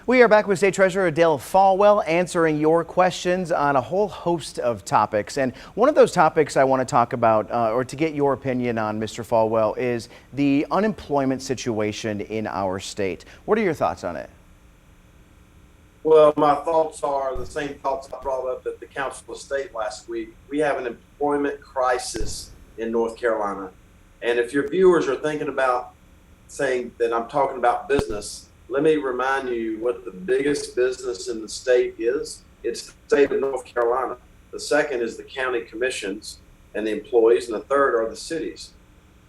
We are back with State Treasurer Dale Folwell answering your questions on a whole host of topics. And one of those topics I want to talk about, or to get your opinion on, Mr. Folwell, is the unemployment situation in our state. What are your thoughts on it? Well, my thoughts are the same thoughts I brought up at the Council of State last week. We have an employment crisis in North Carolina. And if your viewers are thinking about saying that I'm talking about business, let me remind you what the biggest business in the state is. It's the state of North Carolina. The second is the county commissions and the employees, and the third are the cities.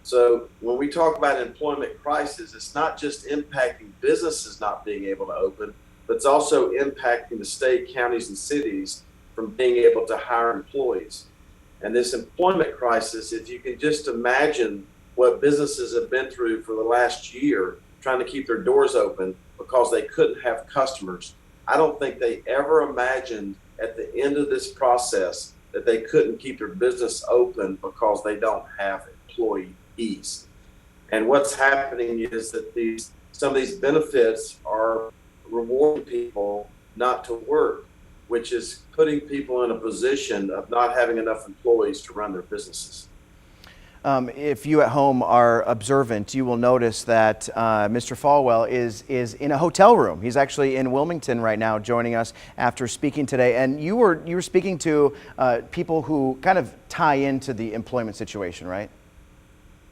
So when we talk about employment crisis, it's not just impacting businesses not being able to open, but it's also impacting the state, counties, and cities from being able to hire employees. And this employment crisis, if you can just imagine what businesses have been through for the last year, trying to keep their doors open because they couldn't have customers. I don't think they ever imagined at the end of this process that they couldn't keep their business open because they don't have employees. And what's happening is that some of these benefits are rewarding people not to work, which is putting people in a position of not having enough employees to run their businesses. If you at home are observant, you will notice that Mr. Folwell is in a hotel room. He's actually in Wilmington right now, joining us after speaking today. And you were speaking to people who kind of tie into the employment situation, right?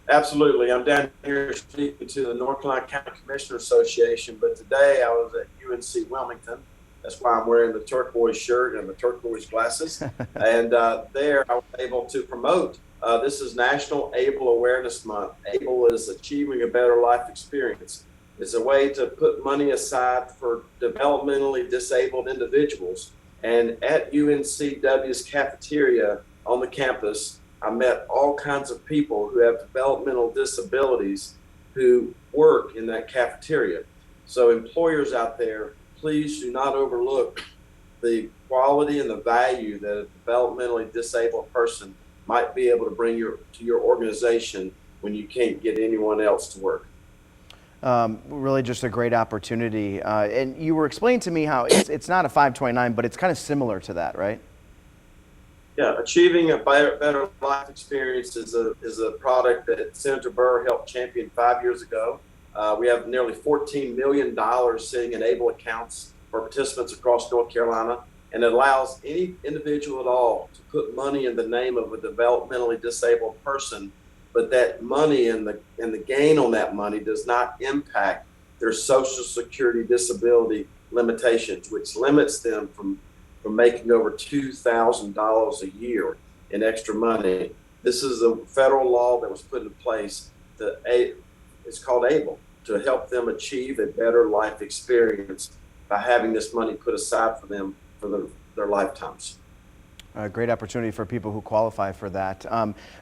Absolutely. I'm down here speaking to the North Carolina County Commissioner Association, but today I was at UNC Wilmington. That's why I'm wearing the turquoise shirt and the turquoise glasses. And there I was able to promote. This is National ABLE Awareness Month. ABLE is Achieving a Better Life Experience. It's a way to put money aside for developmentally disabled individuals. And at UNCW's cafeteria on the campus, I met all kinds of people who have developmental disabilities who work in that cafeteria. So employers out there, please do not overlook the quality and the value that a developmentally disabled person might be able to bring to your organization when you can't get anyone else to work. Really just a great opportunity. And you were explaining to me how it's not a 529, but it's kind of similar to that, right? Yeah, Achieving a Better Life Experience is a product that Senator Burr helped champion 5 years ago. We have nearly $14 million sitting in ABLE accounts for participants across North Carolina, and it allows any individual at all to put money in the name of a developmentally disabled person, but that money and the gain on that money does not impact their Social Security disability limitations, which limits them from making over $2,000 a year in extra money. This is a federal law that was put in place it's called ABLE, to help them achieve a better life experience by having this money put aside for them for their lifetimes. A great opportunity for people who qualify for that.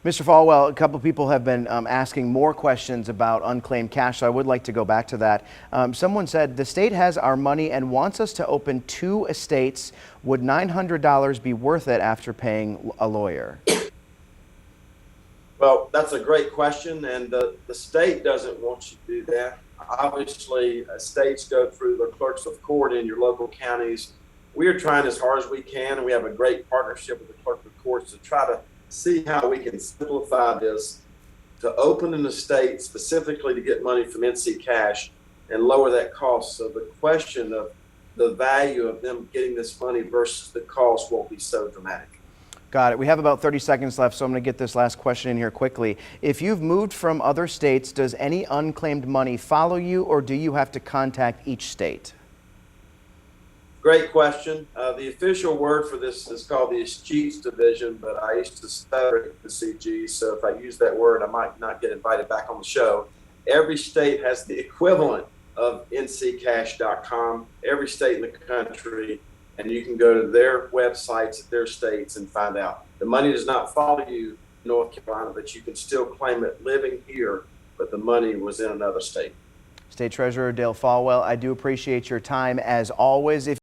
Mr. Folwell, a couple of people have been asking more questions about unclaimed cash, so I would like to go back to that. Someone said, the state has our money and wants us to open 2 estates. Would $900 be worth it after paying a lawyer? Well, that's a great question, and the state doesn't want you to do that. Obviously, estates go through the clerks of court in your local counties. We are trying as hard as we can, and we have a great partnership with the clerk of courts to try to see how we can simplify this to open an estate specifically to get money from NC Cash and lower that cost. So the question of the value of them getting this money versus the cost won't be so dramatic. Got it. We have about 30 seconds left, so I'm going to get this last question in here quickly. If you've moved from other states, does any unclaimed money follow you, or do you have to contact each state? Great question. The official word for this is called the Escheats Division, but I used to stutter the CG, so if I use that word, I might not get invited back on the show. Every state has the equivalent of nccash.com, every state in the country, and you can go to their websites at their states and find out. The money does not follow you in North Carolina, but you can still claim it living here, but the money was in another state. State Treasurer Dale Folwell, I do appreciate your time as always.